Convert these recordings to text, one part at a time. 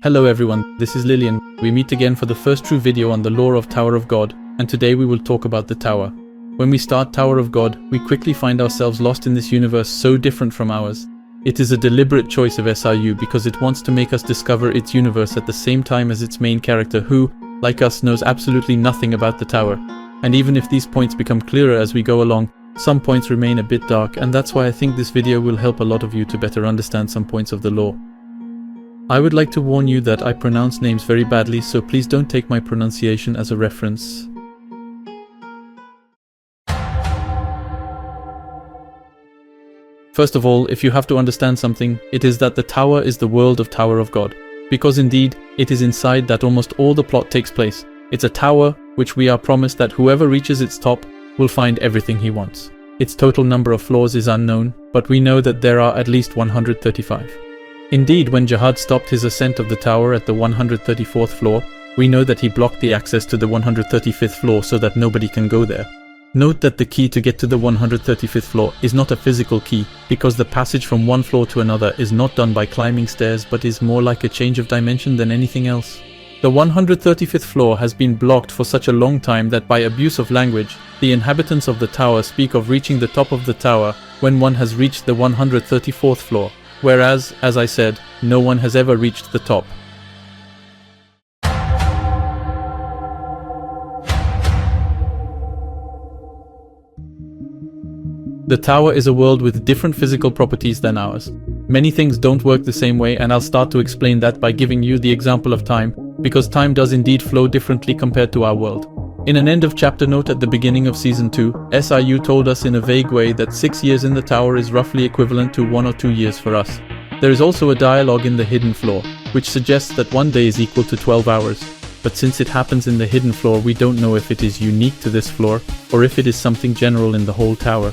Hello everyone, this is Lilian. We meet again for the first true video on the lore of Tower of God, and today we will talk about the Tower. When we start Tower of God, we quickly find ourselves lost in this universe so different from ours. It is a deliberate choice of SIU because it wants to make us discover its universe at the same time as its main character who, like us, knows absolutely nothing about the Tower. And even if these points become clearer as we go along, some points remain a bit dark, and that's why I think this video will help a lot of you to better understand some points of the lore. I would like to warn you that I pronounce names very badly, so please don't take my pronunciation as a reference. First of all, if you have to understand something, it is that the Tower is the world of Tower of God. Because indeed, it is inside that almost all the plot takes place. It's a tower which we are promised that whoever reaches its top will find everything he wants. Its total number of floors is unknown, but we know that there are at least 135. Indeed, when Jihad stopped his ascent of the tower at the 134th floor, we know that he blocked the access to the 135th floor so that nobody can go there. Note that the key to get to the 135th floor is not a physical key, because the passage from one floor to another is not done by climbing stairs but is more like a change of dimension than anything else. The 135th floor has been blocked for such a long time that by abuse of language, the inhabitants of the tower speak of reaching the top of the tower when one has reached the 134th floor, whereas, as I said, no one has ever reached the top. The tower is a world with different physical properties than ours. Many things don't work the same way, and I'll start to explain that by giving you the example of time, because time does indeed flow differently compared to our world. In an end of chapter note at the beginning of season 2, SIU told us in a vague way that 6 years in the tower is roughly equivalent to 1 or 2 years for us. There is also a dialogue in the hidden floor, which suggests that 1 day is equal to 12 hours. But since it happens in the hidden floor, we don't know if it is unique to this floor, or if it is something general in the whole tower.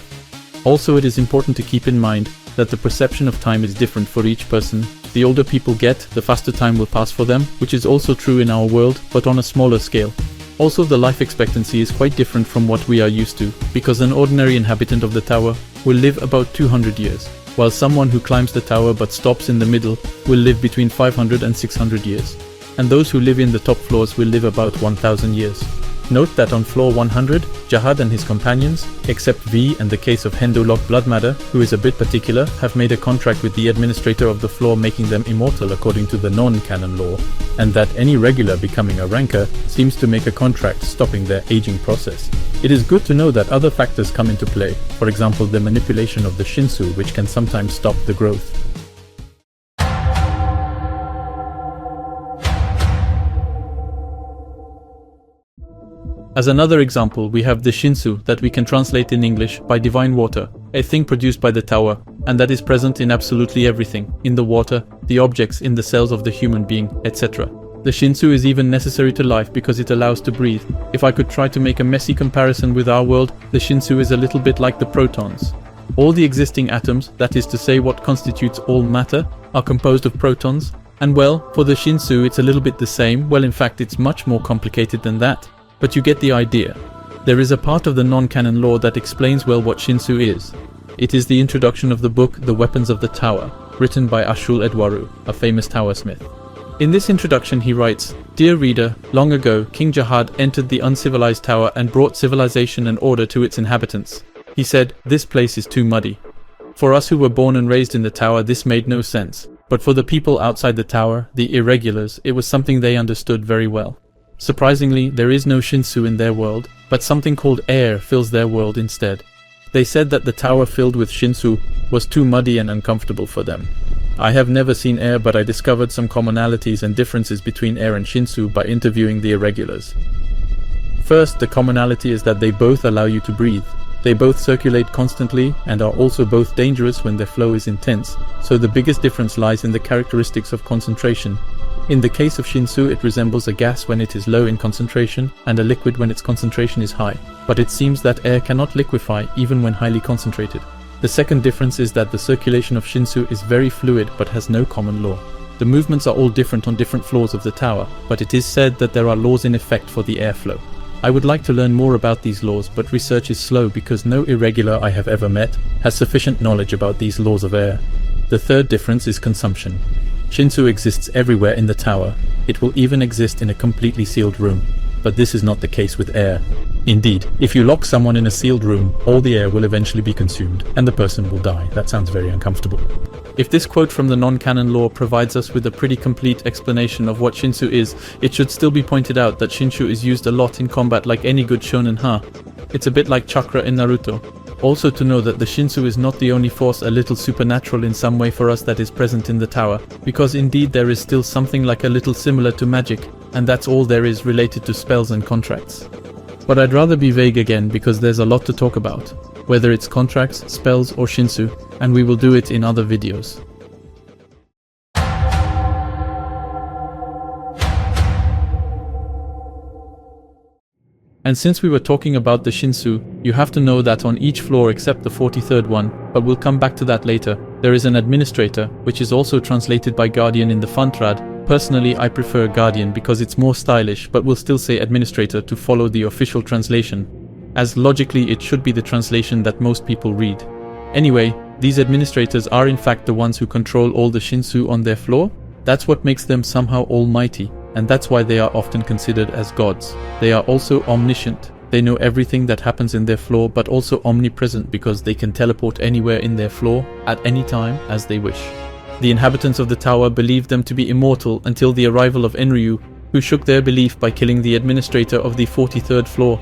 Also, it is important to keep in mind that the perception of time is different for each person. The older people get, the faster time will pass for them, which is also true in our world, but on a smaller scale. Also, the life expectancy is quite different from what we are used to, because an ordinary inhabitant of the tower will live about 200 years, while someone who climbs the tower but stops in the middle will live between 500 and 600 years. And those who live in the top floors will live about 1000 years. Note that on floor 100, Jihad and his companions, except V and the case of Hendolok Bloodmatter, who is a bit particular, have made a contract with the administrator of the floor, making them immortal according to the non-canon law, and that any regular becoming a ranker seems to make a contract stopping their aging process. It is good to know that other factors come into play, for example the manipulation of the Shinsu, which can sometimes stop the growth. As another example, we have the Shinsu that we can translate in English by divine water, a thing produced by the tower, and that is present in absolutely everything, in the water, the objects, in the cells of the human being, etc. The Shinsu is even necessary to life because it allows to breathe. If I could try to make a messy comparison with our world, the Shinsu is a little bit like the protons. All the existing atoms, that is to say what constitutes all matter, are composed of protons, and well, for the Shinsu it's a little bit the same. Well, in fact it's much more complicated than that. But you get the idea. There is a part of the non-canon lore that explains well what Shinsu is. It is the introduction of the book The Weapons of the Tower, written by Ashul Edwaru, a famous tower smith. In this introduction he writes, "Dear reader, long ago King Jihad entered the uncivilized tower and brought civilization and order to its inhabitants. He said, 'This place is too muddy.' For us who were born and raised in the tower this made no sense, but for the people outside the tower, the Irrégulars, it was something they understood very well. Surprisingly, there is no Shinsu in their world, but something called air fills their world instead. They said that the tower filled with Shinsu was too muddy and uncomfortable for them. I have never seen air, but I discovered some commonalities and differences between air and Shinsu by interviewing the Irrégulars. First, the commonality is that they both allow you to breathe. They both circulate constantly and are also both dangerous when their flow is intense, so the biggest difference lies in the characteristics of concentration. In the case of Shinsu, it resembles a gas when it is low in concentration and a liquid when its concentration is high, but it seems that air cannot liquefy even when highly concentrated. The second difference is that the circulation of Shinsu is very fluid but has no common law. The movements are all different on different floors of the tower, but it is said that there are laws in effect for the airflow. I would like to learn more about these laws, but research is slow because no irregular I have ever met has sufficient knowledge about these laws of air. The third difference is consumption. Shinsu exists everywhere in the tower. It will even exist in a completely sealed room. But this is not the case with air. Indeed, if you lock someone in a sealed room, all the air will eventually be consumed, and the person will die. That sounds very uncomfortable. If this quote from the non-canon lore provides us with a pretty complete explanation of what Shinsu is, it should still be pointed out that Shinsu is used a lot in combat like any good shonen ha. It's a bit like chakra in Naruto. Also to know that the Shinsu is not the only force a little supernatural in some way for us that is present in the tower, because indeed there is still something like a little similar to magic, and that's all there is related to spells and contracts. But I'd rather be vague again because there's a lot to talk about, whether it's contracts, spells or Shinsu, and we will do it in other videos. And since we were talking about the Shinsu, you have to know that on each floor except the 43rd one, but we'll come back to that later, there is an administrator, which is also translated by guardian in the Fantrad. Personally, I prefer guardian because it's more stylish, but we'll still say administrator to follow the official translation, as logically it should be the translation that most people read. Anyway, these administrators are in fact the ones who control all the Shinsu on their floor. That's what makes them somehow almighty, and that's why they are often considered as gods. They are also omniscient. They know everything that happens in their floor, but also omnipresent because they can teleport anywhere in their floor at any time as they wish. The inhabitants of the tower believed them to be immortal until the arrival of Enryu, who shook their belief by killing the administrator of the 43rd floor.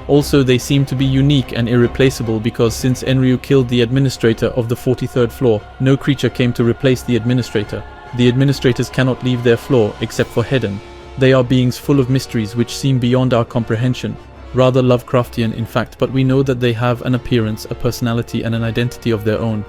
Also, they seem to be unique and irreplaceable because since Enryu killed the administrator of the 43rd floor, no creature came to replace the administrator. The administrators cannot leave their floor except for Hedon. They are beings full of mysteries which seem beyond our comprehension. Rather Lovecraftian in fact, but we know that they have an appearance, a personality and an identity of their own.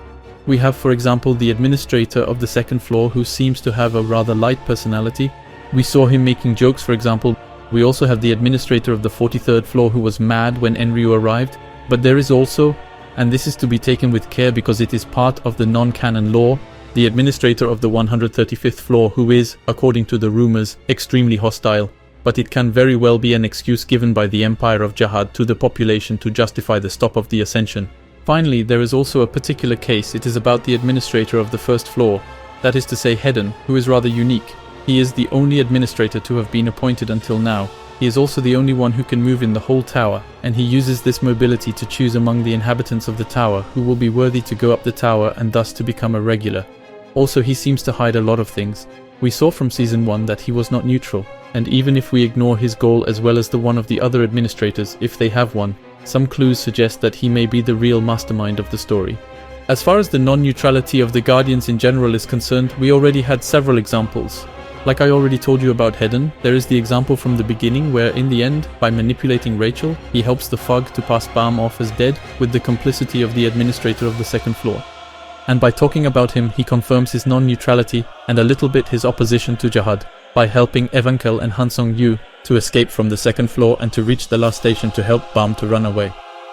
We have for example the administrator of the 2nd floor who seems to have a rather light personality. We saw him making jokes for example. We also have the administrator of the 43rd floor who was mad when Enryu arrived. But there is also, and this is to be taken with care because it is part of the non-canon lore, the administrator of the 135th floor who is, according to the rumors, extremely hostile. But it can very well be an excuse given by the Empire of Jahad to the population to justify the stop of the ascension. Finally, there is also a particular case. It is about the administrator of the 1st floor, that is to say Hedon, who is rather unique. He is the only administrator to have been appointed until now. He is also the only one who can move in the whole tower, and he uses this mobility to choose among the inhabitants of the tower who will be worthy to go up the tower and thus to become a regular. Also, he seems to hide a lot of things. We saw from season 1 that he was not neutral, and even if we ignore his goal as well as the one of the other administrators, if they have one, some clues suggest that he may be the real mastermind of the story. As far as the non-neutrality of the Guardians in general is concerned, we already had several examples. Like I already told you about Hedon, there is the example from the beginning where in the end, by manipulating Rachel, he helps the Fug to pass Bam off as dead with the complicity of the administrator of the 2nd floor. And by talking about him, he confirms his non-neutrality and a little bit his opposition to Jahad, by helping Evankel and Hansong Yu to escape from the 2nd floor and to reach the last station to help Bam to run away.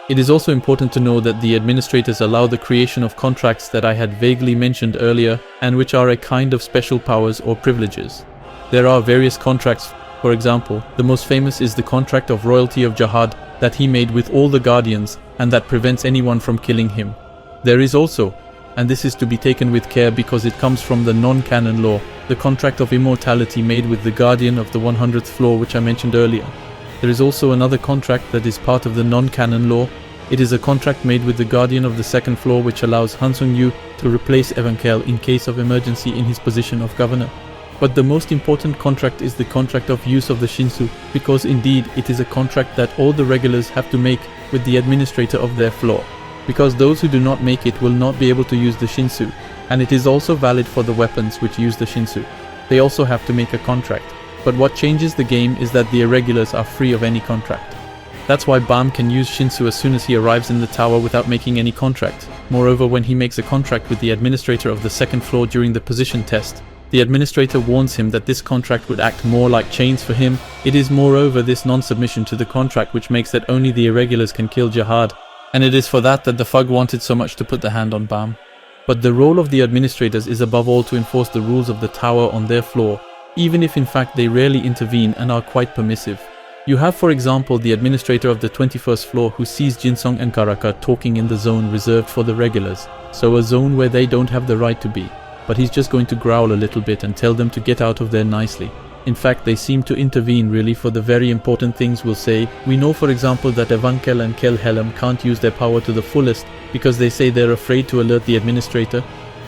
It is also important to know that the administrators allow the creation of contracts that I had vaguely mentioned earlier and which are a kind of special powers or privileges. There are various contracts. For example, the most famous is the contract of royalty of Jahad that he made with all the Guardians and that prevents anyone from killing him. There is also, and this is to be taken with care because it comes from the non-canon lore, the contract of immortality made with the Guardian of the 100th floor which I mentioned earlier. There is also another contract that is part of the non-canon lore. It is a contract made with the Guardian of the 2nd floor which allows Hansong Yu to replace Evankel in case of emergency in his position of governor. But the most important contract is the contract of use of the Shinsu, because indeed it is a contract that all the regulars have to make with the administrator of their floor. Because those who do not make it will not be able to use the Shinsu, and it is also valid for the weapons which use the Shinsu. They also have to make a contract. But what changes the game is that the Irrégulars are free of any contract. That's why Bam can use Shinsu as soon as he arrives in the tower without making any contract. Moreover, when he makes a contract with the administrator of the 2nd floor during the position test, the administrator warns him that this contract would act more like chains for him. It is moreover this non-submission to the contract which makes that only the Irrégulars can kill Jahad, and it is for that that the Fug wanted so much to put the hand on Bam. But the role of the administrators is above all to enforce the rules of the tower on their floor, even if in fact they rarely intervene and are quite permissive. You have for example the administrator of the 21st floor who sees Jinsong and Karaka talking in the zone reserved for the regulars, so a zone where they don't have the right to be. but he's just going to growl a little bit and tell them to get out of there nicely. In fact, they seem to intervene really for the very important things we'll say. We know, for example, that Evankel and Kelhelm can't use their power to the fullest because they say they're afraid to alert the administrator.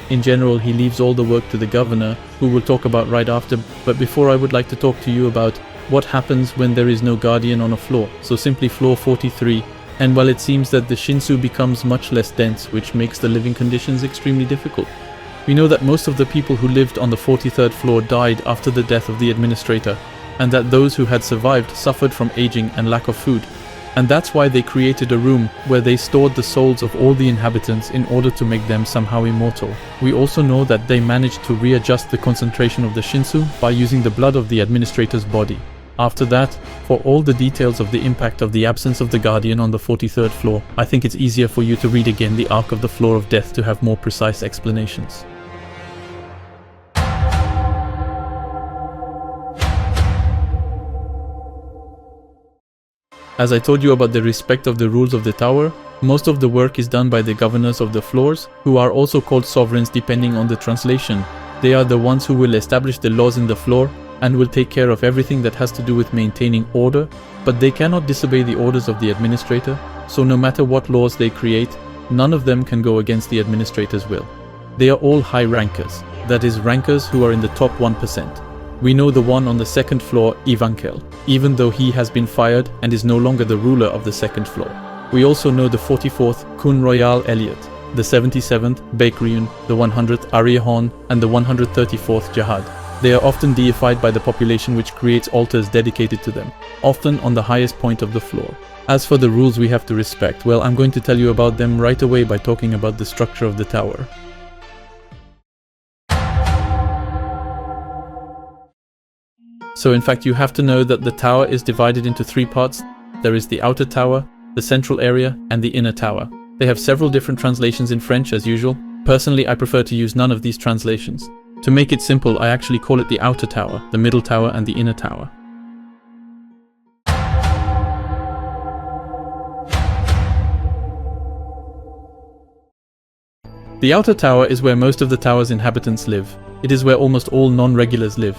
In general, he leaves all the work to the governor, who we'll talk about right after. But before, I would like to talk to you about what happens when there is no guardian on a floor. So simply floor 43. And while it seems that the Shinsu becomes much less dense, which makes the living conditions extremely difficult. We know that most of the people who lived on the 43rd floor died after the death of the administrator, and that those who had survived suffered from aging and lack of food. And that's why they created a room where they stored the souls of all the inhabitants in order to make them somehow immortal. We also know that they managed to readjust the concentration of the Shinsu by using the blood of the administrator's body. After that, for all the details of the impact of the absence of the guardian on the 43rd floor, I think it's easier for you to read again the Arc of the Floor of Death to have more precise explanations. As I told you about the respect of the rules of the tower, most of the work is done by the governors of the floors, who are also called sovereigns depending on the translation. They are the ones who will establish the laws in the floor and will take care of everything that has to do with maintaining order, but they cannot disobey the orders of the administrator, so no matter what laws they create, none of them can go against the administrator's will. They are all high rankers, that is, rankers who are in the top 1%. We know the one on the second floor, Evankel, even though he has been fired and is no longer the ruler of the second floor. We also know the 44th, Kun Royal Elliot, the 77th, Bakriun, the 100th, Ariahon, and the 134th, Jahad. They are often deified by the population, which creates altars dedicated to them, often on the highest point of the floor. As for the rules we have to respect, well, I'm going to tell you about them right away by talking about the structure of the tower. So in fact, you have to know that the tower is divided into 3 parts. There is the outer tower, the central area, and the inner tower. They have several different translations in French as usual. Personally, I prefer to use none of these translations. To make it simple, I actually call it the outer tower, the middle tower, and the inner tower. The outer tower is where most of the tower's inhabitants live. It is where almost all non-regulars live.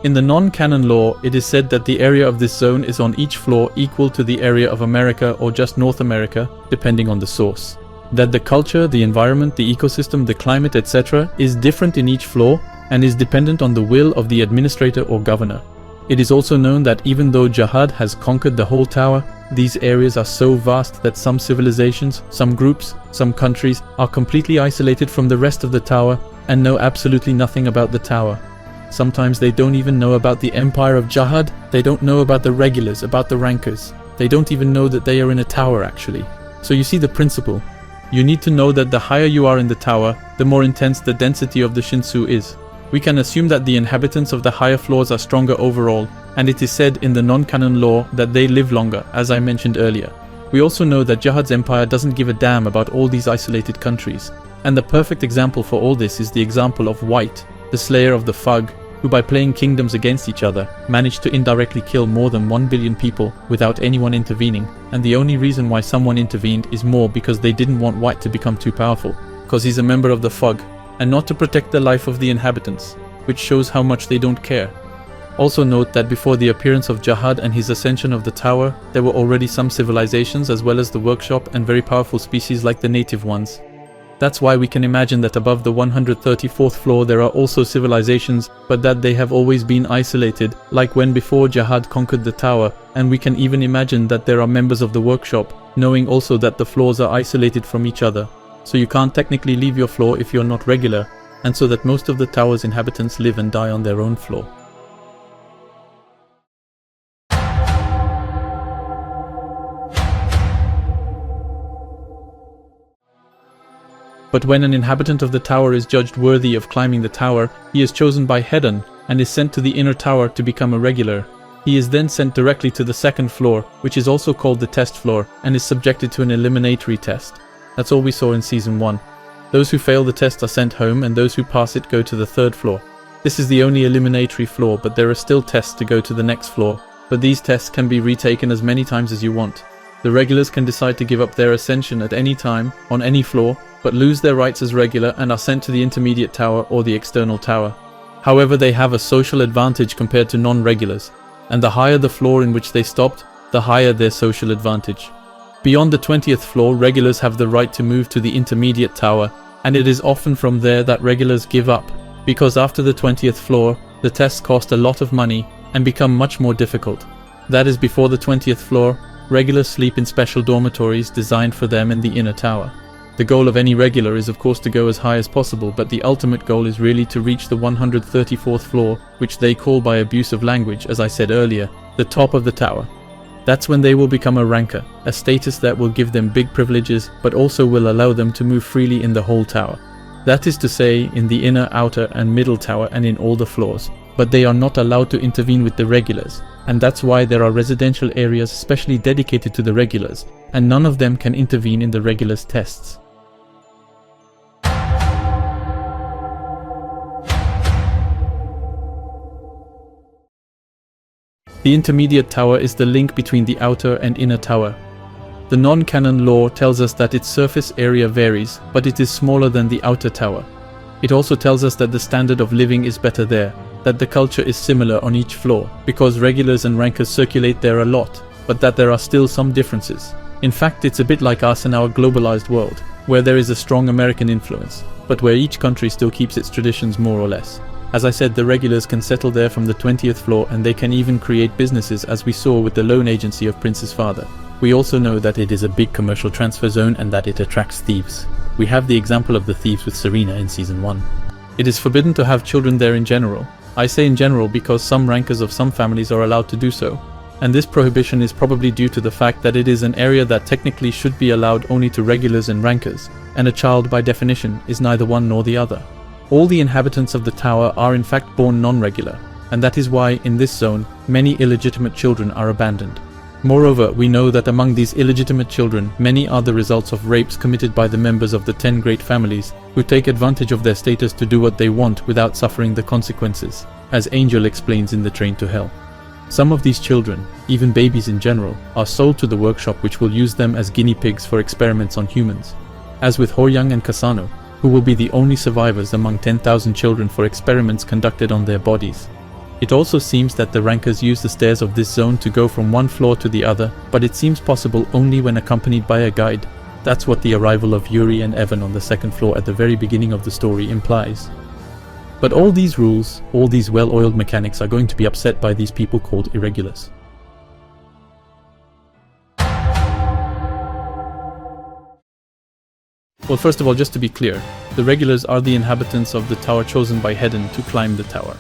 In the non-canon law, it is said that the area of this zone is on each floor equal to the area of America or just North America, depending on the source. That the culture, the environment, the ecosystem, the climate, etc. is different in each floor and is dependent on the will of the administrator or governor. It is also known that even though Jahad has conquered the whole tower, these areas are so vast that some civilizations, some groups, some countries are completely isolated from the rest of the tower and know absolutely nothing about the tower. Sometimes they don't even know about the empire of Jahad, they don't know about the regulars, about the rankers. They don't even know that they are in a tower actually. So you see the principle. You need to know that the higher you are in the tower, the more intense the density of the Shinsu is. We can assume that the inhabitants of the higher floors are stronger overall, and it is said in the non-canon law that they live longer, as I mentioned earlier. We also know that Jahad's empire doesn't give a damn about all these isolated countries. And the perfect example for all this is the example of White, the slayer of the Fug, who by playing kingdoms against each other, managed to indirectly kill more than 1 billion people without anyone intervening, and the only reason why someone intervened is more because they didn't want White to become too powerful, because he's a member of the Fug, and not to protect the life of the inhabitants, which shows how much they don't care. Also note that before the appearance of Jahad and his ascension of the tower, there were already some civilizations as well as the workshop and very powerful species like the native ones. That's why we can imagine that above the 134th floor there are also civilizations, but that they have always been isolated, like when before Jahad conquered the tower, and we can even imagine that there are members of the workshop, knowing also that the floors are isolated from each other. So you can't technically leave your floor if you're not regular, and so that most of the tower's inhabitants live and die on their own floor. But when an inhabitant of the tower is judged worthy of climbing the tower, he is chosen by Hedon and is sent to the inner tower to become a regular. He is then sent directly to the second floor, which is also called the test floor, and is subjected to an eliminatory test. That's all we saw in Season 1. Those who fail the test are sent home, and those who pass it go to the third floor. This is the only eliminatory floor, but there are still tests to go to the next floor, but these tests can be retaken as many times as you want. The regulars can decide to give up their ascension at any time, on any floor, but lose their rights as regular and are sent to the intermediate tower or the external tower. However, they have a social advantage compared to non-regulars, and the higher the floor in which they stopped, the higher their social advantage. Beyond the 20th floor, regulars have the right to move to the intermediate tower, and it is often from there that regulars give up, because after the 20th floor, the tests cost a lot of money and become much more difficult. That is, before the 20th floor, regulars sleep in special dormitories designed for them in the inner tower. The goal of any regular is of course to go as high as possible, but the ultimate goal is really to reach the 134th floor, which they call by abuse of language, as I said earlier, the top of the tower. That's when they will become a ranker, a status that will give them big privileges, but also will allow them to move freely in the whole tower. That is to say, in the inner, outer and middle tower and in all the floors. But they are not allowed to intervene with the regulars, and that's why there are residential areas specially dedicated to the regulars, and none of them can intervene in the regulars' tests. The intermediate tower is the link between the outer and inner tower. The non-canon law tells us that its surface area varies, but it is smaller than the outer tower. It also tells us that the standard of living is better there, that the culture is similar on each floor, because regulars and rankers circulate there a lot, but that there are still some differences. In fact, it's a bit like us in our globalized world, where there is a strong American influence, but where each country still keeps its traditions more or less. As I said, the regulars can settle there from the 20th floor, and they can even create businesses, as we saw with the loan agency of Prince's father. We also know that it is a big commercial transfer zone and that it attracts thieves. We have the example of the thieves with Serena in season 1. It is forbidden to have children there in general. I say in general because some rankers of some families are allowed to do so. And this prohibition is probably due to the fact that it is an area that technically should be allowed only to regulars and rankers, and a child by definition is neither one nor the other. All the inhabitants of the tower are in fact born non-regular, and that is why in this zone many illegitimate children are abandoned. Moreover, we know that among these illegitimate children, many are the results of rapes committed by the members of the 10 great families, who take advantage of their status to do what they want without suffering the consequences, as Angel explains in the Train to Hell. Some of these children, even babies in general, are sold to the workshop which will use them as guinea pigs for experiments on humans. As with Horyang and Kasano, who will be the only survivors among 10,000 children for experiments conducted on their bodies. It also seems that the rankers use the stairs of this zone to go from one floor to the other, but it seems possible only when accompanied by a guide. That's what the arrival of Yuri and Evan on the second floor at the very beginning of the story implies. But all these rules, all these well-oiled mechanics are going to be upset by these people called Irrégulars. Well, first of all, just to be clear, the regulars are the inhabitants of the tower chosen by Hedon to climb the tower.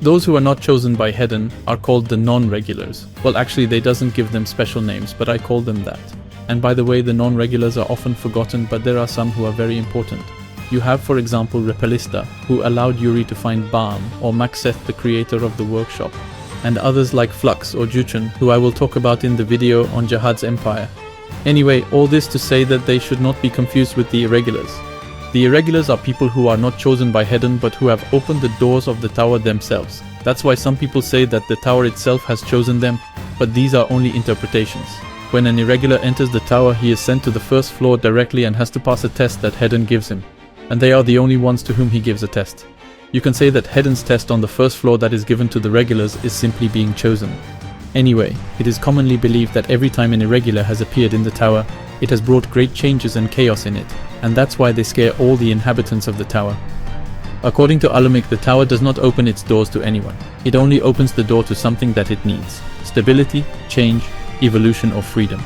Those who are not chosen by Hedon are called the non-regulars. Well, actually, they doesn't give them special names, but I call them that. And by the way, the non-regulars are often forgotten, but there are some who are very important. You have, for example, Repelista, who allowed Yuri to find Balm, or Maxeth, the creator of the workshop, and others like Flux or Juchun, who I will talk about in the video on Jihad's empire. Anyway, all this to say that they should not be confused with the Irrégulars. The Irrégulars are people who are not chosen by Hedon, but who have opened the doors of the tower themselves. That's why some people say that the tower itself has chosen them, but these are only interpretations. When an Irregular enters the tower, he is sent to the first floor directly and has to pass a test that Hedon gives him. And they are the only ones to whom he gives a test. You can say that Hedon's test on the first floor that is given to the Regulars is simply being chosen. Anyway, it is commonly believed that every time an Irregular has appeared in the tower, it has brought great changes and chaos in it, and that's why they scare all the inhabitants of the tower. According to Alumik, the tower does not open its doors to anyone. It only opens the door to something that it needs: stability, change, evolution or freedom.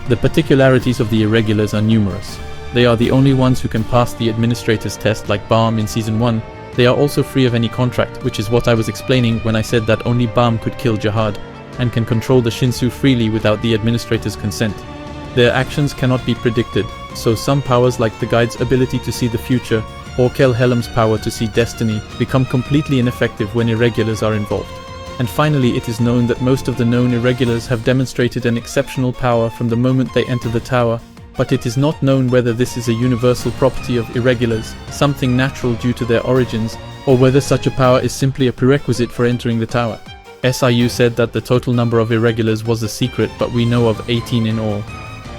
The particularities of the Irrégulars are numerous. They are the only ones who can pass the administrator's test, like Balm in season 1. They are also free of any contract, which is what I was explaining when I said that only Balm could kill Jihad, and can control the Shinsu freely without the administrator's consent. Their actions cannot be predicted, so some powers like the guide's ability to see the future, or Kel Helm's power to see destiny, become completely ineffective when Irrégulars are involved. And finally, it is known that most of the known Irrégulars have demonstrated an exceptional power from the moment they enter the tower, but it is not known whether this is a universal property of Irrégulars, something natural due to their origins, or whether such a power is simply a prerequisite for entering the tower. SIU said that the total number of irregulars was a secret, but we know of 18 in all.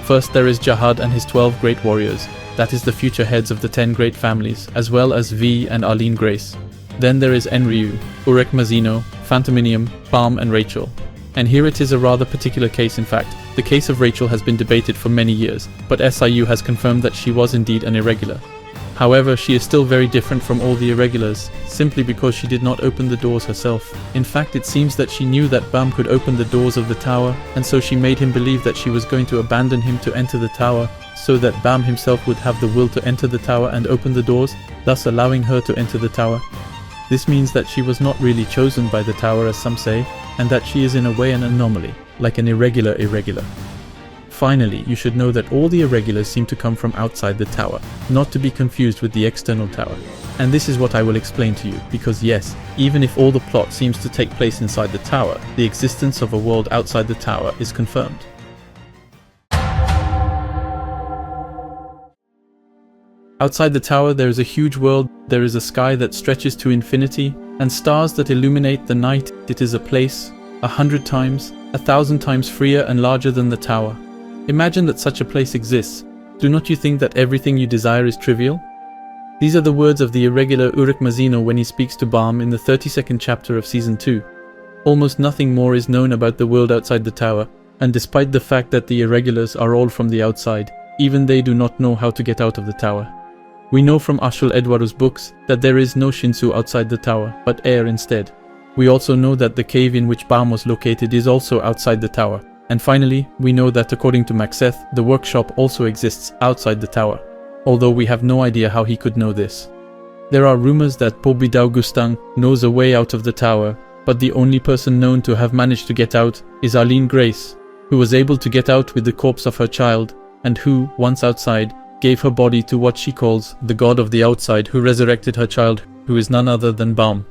First there is Jahad and his 12 great warriors, that is the future heads of the 10 great families, as well as V and Arlene Grace. Then there is Enryu, Urek Mazino, Phantominium, Balm and Rachel. And here it is a rather particular case. In fact, the case of Rachel has been debated for many years, but SIU has confirmed that she was indeed an irregular. However, she is still very different from all the irregulars, simply because she did not open the doors herself. In fact, it seems that she knew that Bam could open the doors of the tower, and so she made him believe that she was going to abandon him to enter the tower, so that Bam himself would have the will to enter the tower and open the doors, thus allowing her to enter the tower. This means that she was not really chosen by the tower, as some say, and that she is in a way an anomaly, like an irregular. Finally, you should know that all the irregulars seem to come from outside the tower, not to be confused with the external tower. And this is what I will explain to you, because yes, even if all the plot seems to take place inside the tower, the existence of a world outside the tower is confirmed. Outside the tower there is a huge world, there is a sky that stretches to infinity, and stars that illuminate the night. It is a place 100 times, 1,000 times freer and larger than the tower. Imagine that such a place exists. Do not you think that everything you desire is trivial? These are the words of the irregular Urek Mazino when he speaks to Balm in the 32nd chapter of Season 2. Almost nothing more is known about the world outside the tower, and despite the fact that the irregulars are all from the outside, even they do not know how to get out of the tower. We know from Ashul Edwaru's books that there is no Shinsu outside the tower, but air instead. We also know that the cave in which Balm was located is also outside the tower. And finally, we know that according to Maxeth, the workshop also exists outside the tower, although we have no idea how he could know this. There are rumors that Pobidao Gustang knows a way out of the tower, but the only person known to have managed to get out is Arlene Grace, who was able to get out with the corpse of her child, and who, once outside, gave her body to what she calls the god of the outside, who resurrected her child, who is none other than Balm.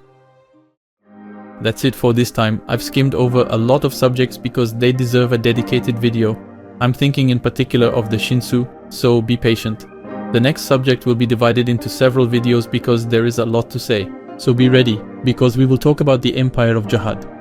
That's it for this time. I've skimmed over a lot of subjects because they deserve a dedicated video. I'm thinking in particular of the Shinsu, so be patient. The next subject will be divided into several videos because there is a lot to say. So be ready, because we will talk about the Empire of Jahad.